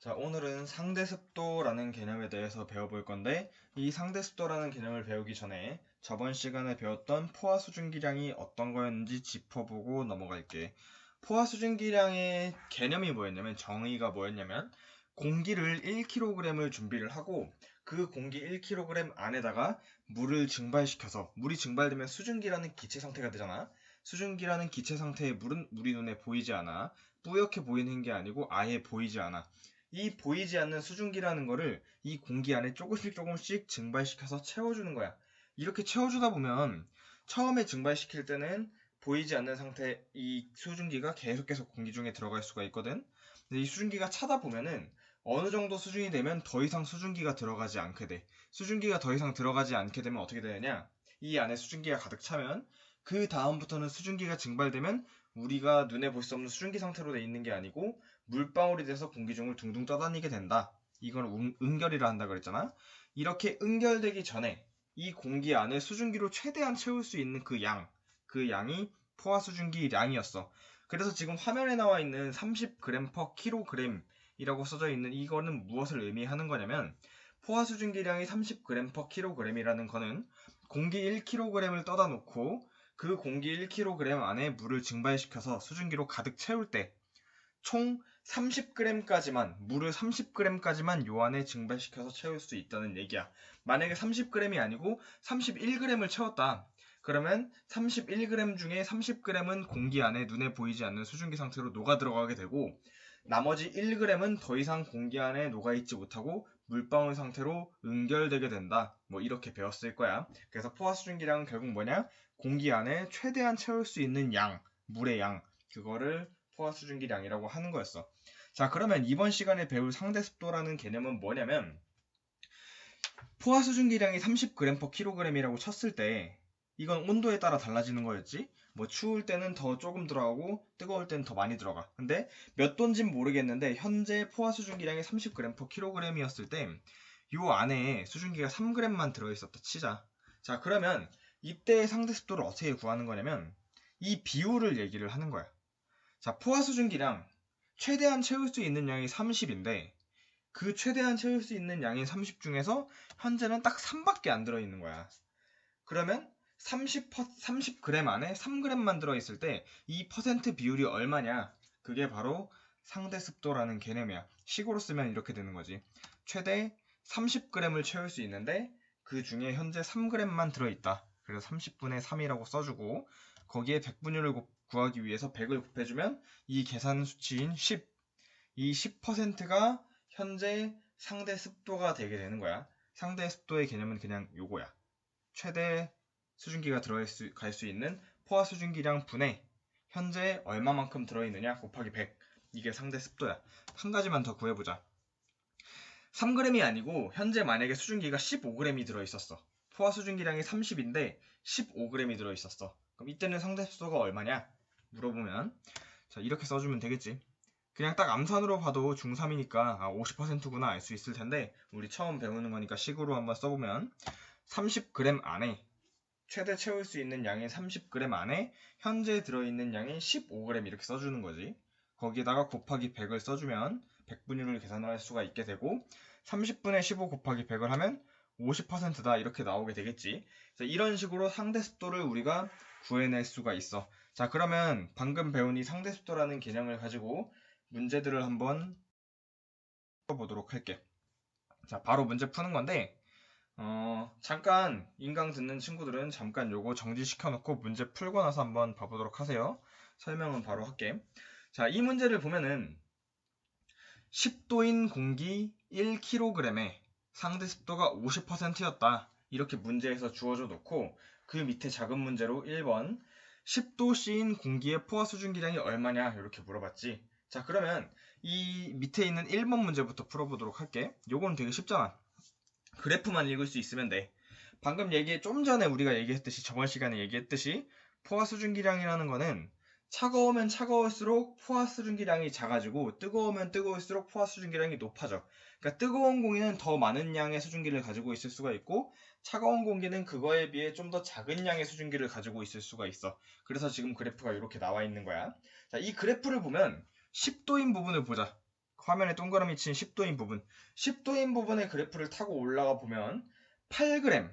자, 오늘은 상대습도라는 개념에 대해서 배워볼 건데, 이 상대습도라는 개념을 배우기 전에 저번 시간에 배웠던 포화수증기량이 어떤 거였는지 짚어보고 넘어갈게. 포화수증기량의 개념이 뭐였냐면, 정의가 뭐였냐면, 공기를 1kg을 준비를 하고, 그 공기 1kg 안에다가 물을 증발시켜서, 물이 증발되면 수증기라는 기체 상태가 되잖아. 수증기라는 기체 상태의 물은 우리 눈에 보이지 않아. 뿌옇게 보이는 게 아니고 아예 보이지 않아. 이 보이지 않는 수증기라는 거를 이 공기 안에 조금씩 증발시켜서 채워주는 거야. 이렇게 채워주다 보면 처음에 증발시킬 때는 보이지 않는 상태 이 수증기가 계속 공기 중에 들어갈 수가 있거든. 근데 이 수증기가 차다 보면은 어느 정도 수준이 되면 더 이상 수증기가 들어가지 않게 돼. 수증기가 더 이상 들어가지 않게 되면 어떻게 되느냐? 이 안에 수증기가 가득 차면 그 다음부터는 수증기가 증발되면 우리가 눈에 볼 수 없는 수증기 상태로 돼 있는 게 아니고 물방울이 돼서 공기 중을 둥둥 떠다니게 된다. 이걸 응결이라 한다 그랬잖아. 이렇게 응결되기 전에 이 공기 안에 수증기로 최대한 채울 수 있는 그 양이 포화수증기량이었어. 그래서 지금 화면에 나와 있는 30g/kg이라고 써져 있는 이거는 무엇을 의미하는 거냐면 포화수증기량이 30g/kg이라는 거는 공기 1kg을 떠다 놓고 그 공기 1kg 안에 물을 증발시켜서 수증기로 가득 채울 때 총 30g까지만, 물을 30g까지만 요 안에 증발시켜서 채울 수 있다는 얘기야. 만약에 30g이 아니고 31g을 채웠다. 그러면 31g 중에 30g은 공기 안에 눈에 보이지 않는 수증기 상태로 녹아 들어가게 되고 나머지 1g은 더 이상 공기 안에 녹아있지 못하고 물방울 상태로 응결되게 된다. 뭐 이렇게 배웠을 거야. 그래서 포화수증기량은 결국 뭐냐? 공기 안에 최대한 채울 수 있는 양, 물의 양, 그거를 포화수증기량이라고 하는 거였어. 자, 그러면 이번 시간에 배울 상대습도라는 개념은 뭐냐면 포화수증기량이 30g/kg이라고 쳤을 때 이건 온도에 따라 달라지는 거였지. 뭐 추울 때는 더 조금 들어가고 뜨거울 때는 더 많이 들어가. 근데 몇 도인진 모르겠는데 현재 포화수증기량이 30g/kg이었을 때 요 안에 수증기가 3g만 들어있었다 치자. 자, 그러면 이때의 상대습도를 어떻게 구하는 거냐면 이 비율을 얘기를 하는 거야. 자, 포화수증기량 최대한 채울 수 있는 양이 30인데 그 최대한 채울 수 있는 양인 30 중에서 현재는 딱 3밖에 안 들어있는 거야. 그러면 30g 안에 3g만 들어있을 때 이 퍼센트 비율이 얼마냐? 그게 바로 상대습도라는 개념이야. 식으로 쓰면 이렇게 되는 거지. 최대 30g을 채울 수 있는데 그 중에 현재 3g만 들어있다. 그래서 30분의 3이라고 써주고 거기에 100분율을 구하기 위해서 100을 곱해주면 이 계산 수치인 10, 이 10%가 현재 상대 습도가 되게 되는 거야. 상대 습도의 개념은 그냥 요거야. 최대 수증기가 갈 수 있는 포화 수증기량 분의 현재 얼마만큼 들어있느냐 곱하기 100. 이게 상대 습도야. 한 가지만 더 구해보자. 3g이 아니고 현재 만약에 수증기가 15g이 들어있었어. 포화 수증기량이 30인데 15g이 들어있었어. 그럼 이때는 상대 습도가 얼마냐? 물어보면 자, 이렇게 써주면 되겠지. 그냥 딱 암산으로 봐도 중3이니까 50%구나 알 수 있을 텐데 우리 처음 배우는 거니까 식으로 한번 써보면 30g 안에 최대 채울 수 있는 양인 30g 안에 현재 들어있는 양인 15g 이렇게 써주는 거지. 거기에다가 곱하기 100을 써주면 100분율을 계산할 수가 있게 되고 30분의 15 곱하기 100을 하면 50%다 이렇게 나오게 되겠지. 이런 식으로 상대습도를 우리가 구해낼 수가 있어. 자, 그러면 방금 배운 이 상대습도라는 개념을 가지고 문제들을 한번 풀어보도록 할게. 자, 바로 문제 푸는 건데 잠깐 인강 듣는 친구들은 잠깐 요거 정지시켜 놓고 문제 풀고 나서 한번 봐보도록 하세요. 설명은 바로 할게. 자, 이 문제를 보면은 10도인 공기 1kg에 상대 습도가 50%였다. 이렇게 문제에서 주어져 놓고 그 밑에 작은 문제로 1번 10도씨인 공기의 포화 수증기량이 얼마냐 이렇게 물어봤지. 자, 그러면 이 밑에 있는 1번 문제부터 풀어보도록 할게. 요건 되게 쉽잖아. 그래프만 읽을 수 있으면 돼. 방금 좀 전에 우리가 얘기했듯이 저번 시간에 얘기했듯이 포화 수증기량이라는 거는 차가우면 차가울수록 포화 수증기량이 작아지고 뜨거우면 뜨거울수록 포화 수증기량이 높아져. 그러니까 뜨거운 공기는 더 많은 양의 수증기를 가지고 있을 수가 있고 차가운 공기는 그거에 비해 좀 더 작은 양의 수증기를 가지고 있을 수가 있어. 그래서 지금 그래프가 이렇게 나와 있는 거야. 자, 이 그래프를 보면 10도인 부분을 보자. 화면에 동그라미 친 10도인 부분. 10도인 부분의 그래프를 타고 올라가 보면 8g,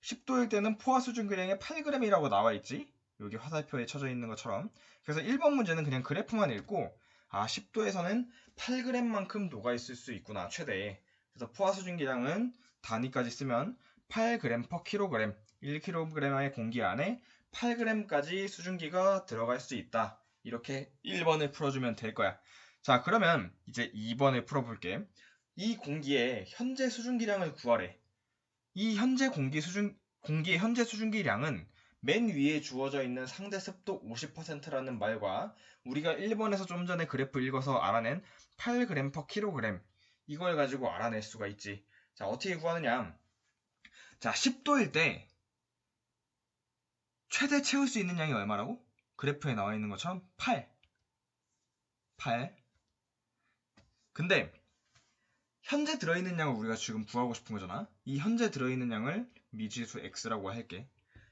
10도일 때는 포화 수증기량이 8g이라고 나와 있지? 여기 화살표에 쳐져 있는 것처럼. 그래서 1번 문제는 그냥 그래프만 읽고 10도에서는 8g만큼 녹아 있을 수 있구나, 최대. 그래서 포화 수증기량은 단위까지 쓰면 8g/kg, 1kg의 공기 안에 8g까지 수증기가 들어갈 수 있다. 이렇게 1번을 풀어주면 될 거야. 자, 그러면 이제 2번을 풀어볼게. 이 공기의 현재 수증기량을 구하래. 이 공기의 현재 수증기량은 맨 위에 주어져 있는 상대 습도 50%라는 말과 우리가 1번에서 좀 전에 그래프 읽어서 알아낸 8g/kg 이걸 가지고 알아낼 수가 있지. 자, 어떻게 구하느냐? 자, 10도일 때 최대 채울 수 있는 양이 얼마라고? 그래프에 나와 있는 것처럼 8. 근데 현재 들어있는 양을 우리가 지금 구하고 싶은 거잖아. 이 현재 들어있는 양을 미지수 x라고 할게.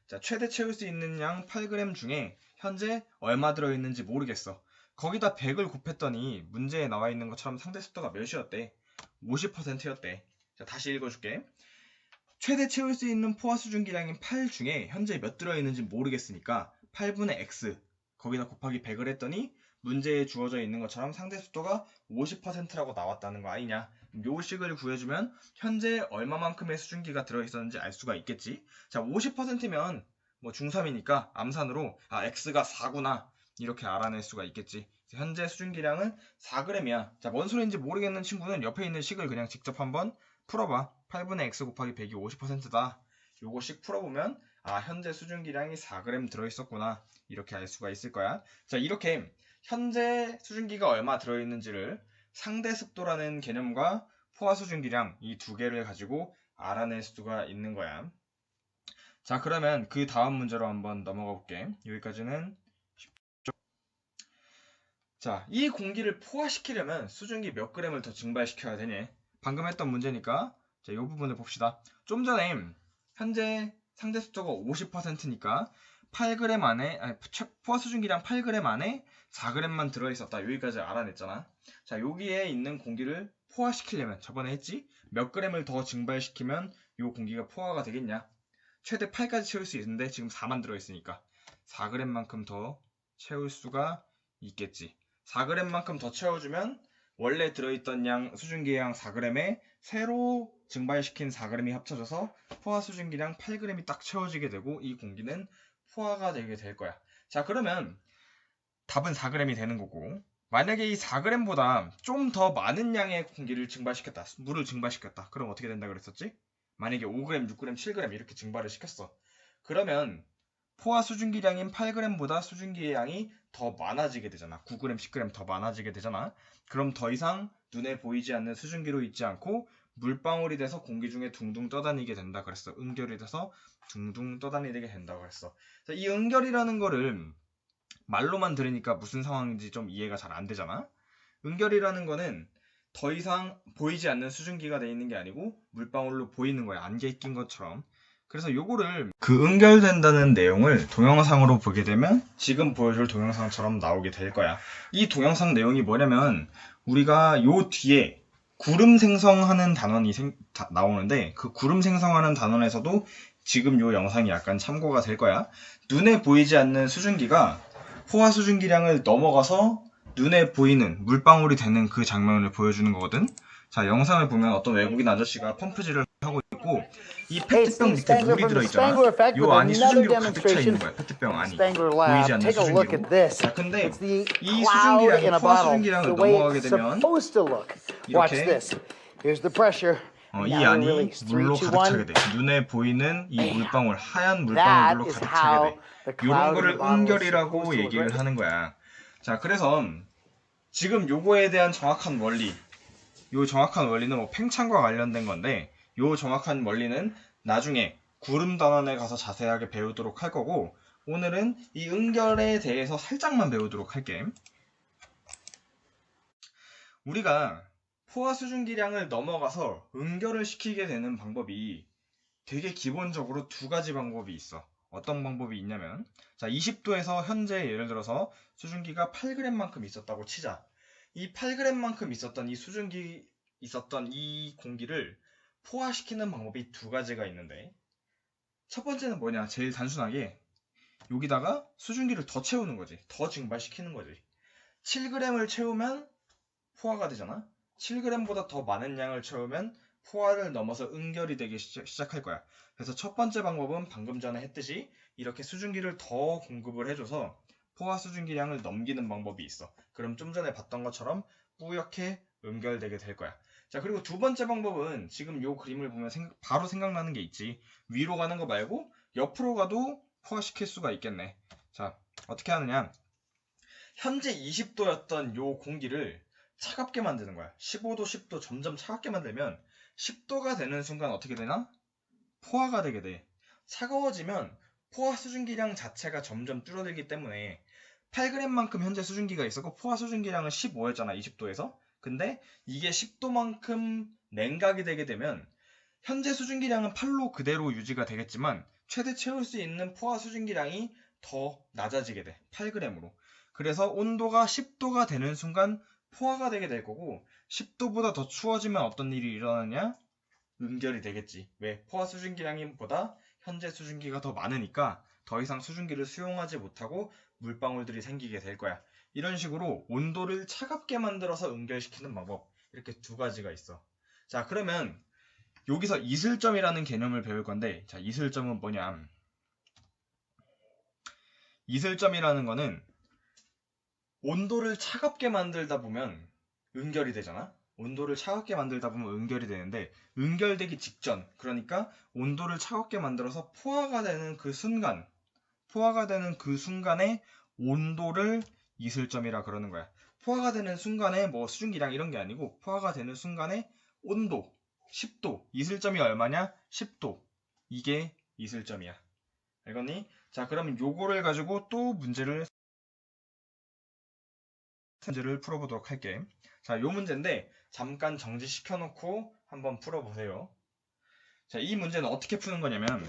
자, 최대 채울 수 있는 양 8g 중에 현재 얼마 들어있는지 모르겠어. 거기다 100을 곱했더니 문제에 나와 있는 것처럼 상대 습도가 몇이었대? 50%였대. 자, 다시 읽어줄게. 최대 채울 수 있는 포화 수증기량인 8 중에 현재 몇 들어있는지 모르겠으니까 8분의 x 거기다 곱하기 100을 했더니 문제에 주어져 있는 것처럼 상대 습도가 50%라고 나왔다는 거 아니냐. 요 식을 구해주면 현재 얼마만큼의 수증기가 들어있었는지 알 수가 있겠지. 자, 50%면 뭐 중3이니까 암산으로 x가 4구나 이렇게 알아낼 수가 있겠지. 현재 수증기량은 4g이야. 자, 뭔 소리인지 모르겠는 친구는 옆에 있는 식을 그냥 직접 한번 풀어봐. 8분의 x 곱하기 100이 50%다. 요거씩 풀어보면 현재 수증기량이 4g 들어있었구나. 이렇게 알 수가 있을 거야. 자, 이렇게 현재 수증기가 얼마 들어있는지를 상대 습도라는 개념과 포화 수증기량 이 두 개를 가지고 알아낼 수가 있는 거야. 자, 그러면 그 다음 문제로 한번 넘어가 볼게. 여기까지는 쉽죠? 자, 이 공기를 포화시키려면 수증기 몇 g을 더 증발시켜야 되니? 방금 했던 문제니까 자, 이 부분을 봅시다. 좀 전에 현재 상대 습도가 50%니까 8g 안에 포화 수증기량 8g 안에 4g만 들어있었다. 여기까지 알아냈잖아. 자, 여기에 있는 공기를 포화시키려면 저번에 했지? 몇 g을 더 증발시키면 이 공기가 포화가 되겠냐? 최대 8까지 채울 수 있는데 지금 4만 들어있으니까 4g만큼 더 채울 수가 있겠지. 4g만큼 더 채워주면 원래 들어있던 양 수증기의 양 4g에 새로 증발시킨 4g이 합쳐져서 포화 수증기량 8g이 딱 채워지게 되고 이 공기는 포화가 되게 될 거야. 자, 그러면 답은 4g이 되는 거고 만약에 이 4g보다 좀 더 많은 양의 공기를 증발시켰다. 물을 증발시켰다. 그럼 어떻게 된다 그랬었지? 만약에 5g, 6g, 7g 이렇게 증발을 시켰어. 그러면 포화 수증기량인 8g보다 수증기의 양이 더 많아지게 되잖아. 9g, 10g 더 많아지게 되잖아. 그럼 더 이상 눈에 보이지 않는 수증기로 있지 않고 물방울이 돼서 공기 중에 둥둥 떠다니게 된다 그랬어. 응결이 돼서 둥둥 떠다니게 된다고 그랬어. 이 응결이라는 거를 말로만 들으니까 무슨 상황인지 좀 이해가 잘 안 되잖아. 응결이라는 거는 더 이상 보이지 않는 수증기가 돼 있는 게 아니고 물방울로 보이는 거야. 안개 낀 것처럼. 그래서 요거를 그 응결된다는 내용을 동영상으로 보게 되면 지금 보여줄 동영상처럼 나오게 될 거야. 이 동영상 내용이 뭐냐면 우리가 요 뒤에 구름 생성하는 단원이 나오는데 그 구름 생성하는 단원에서도 지금 요 영상이 약간 참고가 될 거야. 눈에 보이지 않는 수증기가 포화 수증기량을 넘어가서 눈에 보이는 물방울이 되는 그 장면을 보여주는 거거든. 자, 영상을 보면 어떤 외국인 아저씨가 펌프질을 하고 있고 이 페트병 밑에 물이 들어있잖아. 요 안이 수증기로 가득 차 있는 거야. 페트병 안이 보이지 않는 수증기로. 자, 근데 이 수증기량이 포화 수증기량을 넘어가게 되면 이렇게 이 안이 물로 가득 차게 돼. 눈에 보이는 이 물방울, 하얀 물방울들로 가득 차게 돼. 이런 거를 응결이라고 얘기를 하는 거야. 자, 그래서 지금 요거에 대한 정확한 원리, 요 정확한 원리는 뭐 팽창과 관련된 건데 요 정확한 원리는 나중에 구름 단원에 가서 자세하게 배우도록 할 거고 오늘은 이 응결에 대해서 살짝만 배우도록 할게. 우리가 포화 수증기량을 넘어가서 응결을 시키게 되는 방법이 되게 기본적으로 두 가지 방법이 있어. 어떤 방법이 있냐면 자, 20도에서 현재 예를 들어서 수증기가 8g만큼 있었다고 치자. 이 8g만큼 있었던 이 공기를 포화시키는 방법이 두 가지가 있는데, 첫 번째는 뭐냐? 제일 단순하게 여기다가 수증기를 더 채우는 거지. 더 증발시키는 거지. 7g을 채우면 포화가 되잖아. 7g보다 더 많은 양을 채우면 포화를 넘어서 응결이 되기 시작할 거야. 그래서 첫 번째 방법은 방금 전에 했듯이 이렇게 수증기를 더 공급을 해줘서 포화 수증기량을 넘기는 방법이 있어. 그럼 좀 전에 봤던 것처럼 뿌옇게 응결되게 될 거야. 자, 그리고 두 번째 방법은 지금 요 그림을 보면 바로 생각나는 게 있지. 위로 가는 거 말고 옆으로 가도 포화시킬 수가 있겠네. 자, 어떻게 하느냐. 현재 20도였던 요 공기를 차갑게 만드는 거야. 15도, 10도 점점 차갑게 만들면 10도가 되는 순간 어떻게 되나? 포화가 되게 돼. 차가워지면 포화 수증기량 자체가 점점 줄어들기 때문에 8g만큼 현재 수증기가 있었고 포화 수증기량은 15였잖아. 20도에서. 근데 이게 10도만큼 냉각이 되게 되면 현재 수증기량은 8로 그대로 유지가 되겠지만 최대 채울 수 있는 포화 수증기량이 더 낮아지게 돼. 8g으로. 그래서 온도가 10도가 되는 순간 포화가 되게 될 거고 10도보다 더 추워지면 어떤 일이 일어나냐? 응결이 되겠지. 왜? 포화 수증기량보다 현재 수증기가 더 많으니까 더 이상 수증기를 수용하지 못하고 물방울들이 생기게 될 거야. 이런 식으로 온도를 차갑게 만들어서 응결시키는 방법. 이렇게 두 가지가 있어. 자, 그러면 여기서 이슬점이라는 개념을 배울 건데, 자, 이슬점은 뭐냐? 이슬점이라는 거는 온도를 차갑게 만들다 보면 응결이 되잖아? 온도를 차갑게 만들다 보면 응결이 되는데, 응결되기 직전, 그러니까 온도를 차갑게 만들어서 포화가 되는 그 순간에 온도를 이슬점이라 그러는 거야. 포화가 되는 순간에 뭐 수증기량 이런 게 아니고, 포화가 되는 순간에 온도, 10도, 이슬점이 얼마냐? 10도. 이게 이슬점이야. 알겠니? 자, 그러면 요거를 가지고 또 문제를 풀어보도록 할게. 자, 요 문제인데 잠깐 정지시켜 놓고 한번 풀어보세요. 자, 이 문제는 어떻게 푸는 거냐면,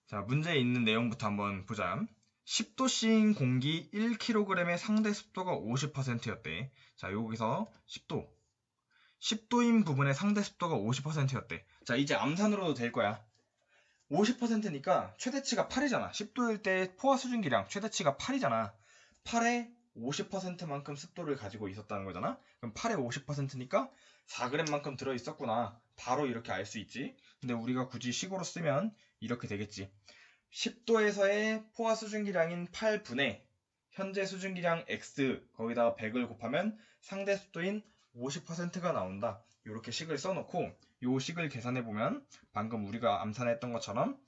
자, 문제에 있는 내용부터 한번 보자. 10도씨인 공기 1kg의 상대 습도가 50%였대. 자, 여기서 10도. 10도인 부분의 상대 습도가 50%였대. 자, 이제 암산으로도 될 거야. 50%니까 최대치가 8이잖아. 10도일 때 포화 수증기량 최대치가 8이잖아. 8에 50%만큼 습도를 가지고 있었다는 거잖아. 그럼 8에 50%니까 4g만큼 들어있었구나. 바로 이렇게 알 수 있지. 근데 우리가 굳이 식으로 쓰면 이렇게 되겠지. 10도에서의 포화 수증기량인 8분의 현재 수증기량 X 거기다가 100을 곱하면 상대 습도인 50%가 나온다. 이렇게 식을 써놓고 요 식을 계산해보면 방금 우리가 암산했던 것처럼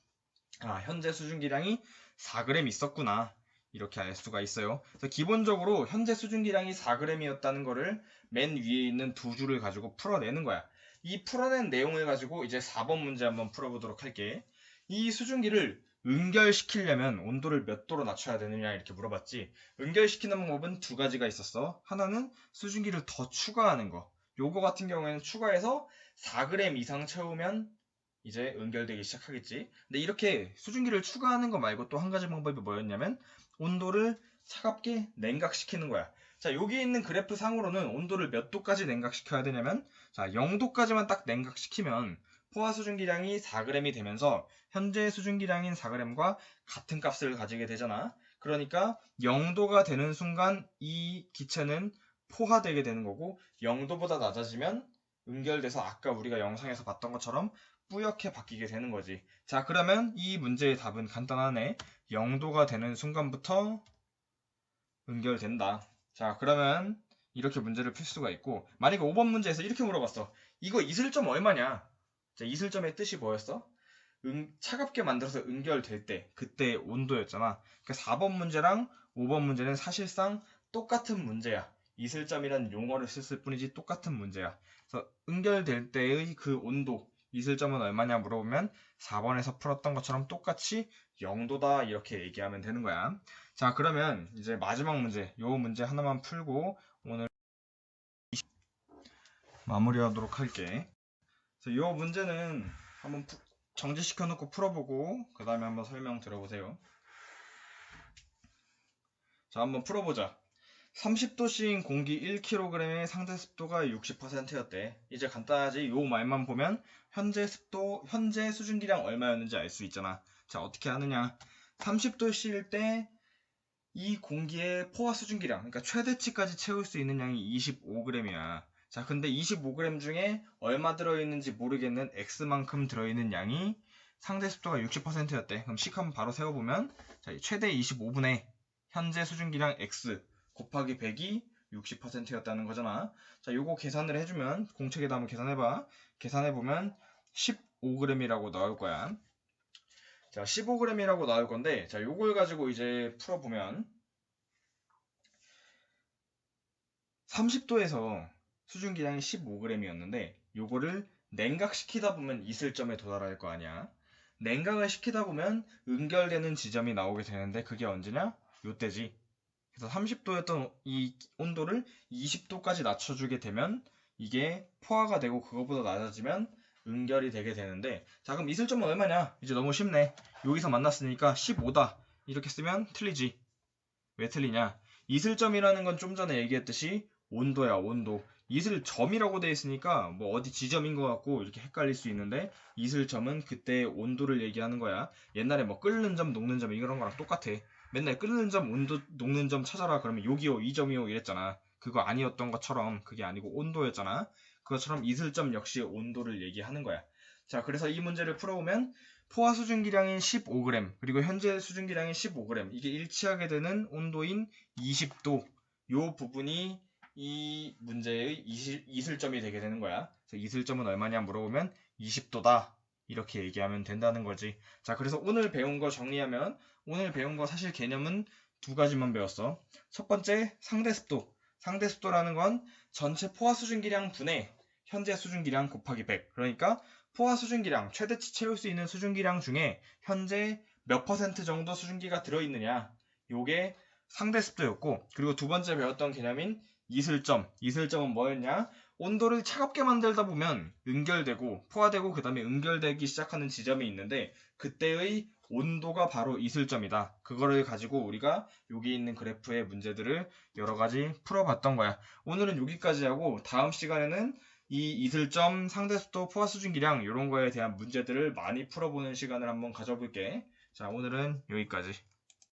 현재 수증기량이 4g 있었구나. 이렇게 알 수가 있어요. 그래서 기본적으로 현재 수증기량이 4g이었다는 거를 맨 위에 있는 두 줄을 가지고 풀어내는 거야. 이 풀어낸 내용을 가지고 이제 4번 문제 한번 풀어보도록 할게. 이 수증기를 응결시키려면 온도를 몇 도로 낮춰야 되느냐 이렇게 물어봤지. 응결시키는 방법은 두 가지가 있었어. 하나는 수증기를 더 추가하는 거. 요거 같은 경우에는 추가해서 4g 이상 채우면 이제 응결되기 시작하겠지. 근데 이렇게 수증기를 추가하는 거 말고 또 한 가지 방법이 뭐였냐면 온도를 차갑게 냉각시키는 거야. 자, 여기 있는 그래프 상으로는 온도를 몇 도까지 냉각시켜야 되냐면, 자, 0도까지만 딱 냉각시키면 포화 수증기량이 4g이 되면서 현재 수증기량인 4g과 같은 값을 가지게 되잖아. 그러니까 0도가 되는 순간 이 기체는 포화되게 되는 거고 0도보다 낮아지면 응결돼서 아까 우리가 영상에서 봤던 것처럼 뿌옇게 바뀌게 되는 거지. 자, 그러면 이 문제의 답은 간단하네. 0도가 되는 순간부터 응결된다. 자, 그러면 이렇게 문제를 풀 수가 있고, 만약에 5번 문제에서 이렇게 물어봤어. 이거 이슬점 얼마냐? 자, 이슬점의 뜻이 뭐였어? 차갑게 만들어서 응결될 때, 그때 온도였잖아. 그러니까 4번 문제랑 5번 문제는 사실상 똑같은 문제야. 이슬점이라는 용어를 썼을 뿐이지 똑같은 문제야. 그래서 응결될 때의 그 온도, 이슬점은 얼마냐 물어보면 4번에서 풀었던 것처럼 똑같이 0도다 이렇게 얘기하면 되는 거야. 자, 그러면 이제 마지막 문제, 요 문제 하나만 풀고 오늘 마무리하도록 할게. 그래서 요 문제는 한번 정지시켜 놓고 풀어보고 그 다음에 한번 설명 들어보세요. 자, 한번 풀어보자. 30도씨인 공기 1kg의 상대 습도가 60%였대. 이제 간단하지. 요 말만 보면 현재 습도, 현재 수증기량 얼마였는지 알 수 있잖아. 자, 어떻게 하느냐. 30도씨일 때 이 공기의 포화 수증기량, 그러니까 최대치까지 채울 수 있는 양이 25g이야. 자, 근데 25g 중에 얼마 들어있는지 모르겠는 X만큼 들어있는 양이 상대 습도가 60%였대. 그럼 식 한번 바로 세워보면, 자, 최대 25분의 현재 수증기량 X 곱하기 100이 60%였다는 거잖아. 자, 요거 계산을 해주면, 공책에다 한번 계산해봐. 계산해보면 15g이라고 나올 거야. 자, 15g이라고 나올 건데, 자, 요걸 가지고 이제 풀어보면, 30도에서 수증기량이 15g이었는데, 요거를 냉각시키다 보면 이슬점에 도달할 거 아니야. 냉각을 시키다 보면 응결되는 지점이 나오게 되는데, 그게 언제냐? 요때지. 그래서 30도였던 이 온도를 20도까지 낮춰주게 되면, 이게 포화가 되고 그거보다 낮아지면 응결이 되게 되는데, 자, 그럼 이슬점은 얼마냐? 이제 너무 쉽네. 여기서 만났으니까 15다. 이렇게 쓰면 틀리지. 왜 틀리냐? 이슬점이라는 건 좀 전에 얘기했듯이 온도야, 온도. 이슬점이라고 돼 있으니까 뭐 어디 지점인 것 같고 이렇게 헷갈릴 수 있는데, 이슬점은 그때의 온도를 얘기하는 거야. 옛날에 뭐 끓는 점, 녹는 점 이런 거랑 똑같아. 맨날 끓는 점, 온도, 녹는 점 찾아라 그러면 여기요, 이 점이요 이랬잖아. 그거 아니었던 것처럼 그게 아니고 온도였잖아. 그것처럼 이슬점 역시 온도를 얘기하는 거야. 자, 그래서 이 문제를 풀어보면 포화 수증기량인 15g 그리고 현재 수증기량인 15g 이게 일치하게 되는 온도인 20도, 요 부분이 이 문제의 이슬점이 되게 되는 거야. 그래서 이슬점은 얼마냐 물어보면 20도다 이렇게 얘기하면 된다는 거지. 자, 그래서 오늘 배운 거 정리하면, 오늘 배운 거 사실 개념은 두 가지만 배웠어. 첫 번째, 상대습도. 상대습도라는 건 전체 포화 수증기량 분의 현재 수증기량 곱하기 100. 그러니까 포화 수증기량, 최대치 채울 수 있는 수증기량 중에 현재 몇 퍼센트 정도 수증기가 들어있느냐. 요게 상대습도였고, 그리고 두 번째 배웠던 개념인 이슬점. 이슬점은 뭐였냐? 온도를 차갑게 만들다 보면 응결되고, 포화되고, 그 다음에 응결되기 시작하는 지점이 있는데, 그때의 온도가 바로 이슬점이다. 그거를 가지고 우리가 여기 있는 그래프의 문제들을 여러 가지 풀어봤던 거야. 오늘은 여기까지 하고, 다음 시간에는 이 이슬점, 상대습도, 포화수증기량 이런 거에 대한 문제들을 많이 풀어보는 시간을 한번 가져볼게. 자, 오늘은 여기까지.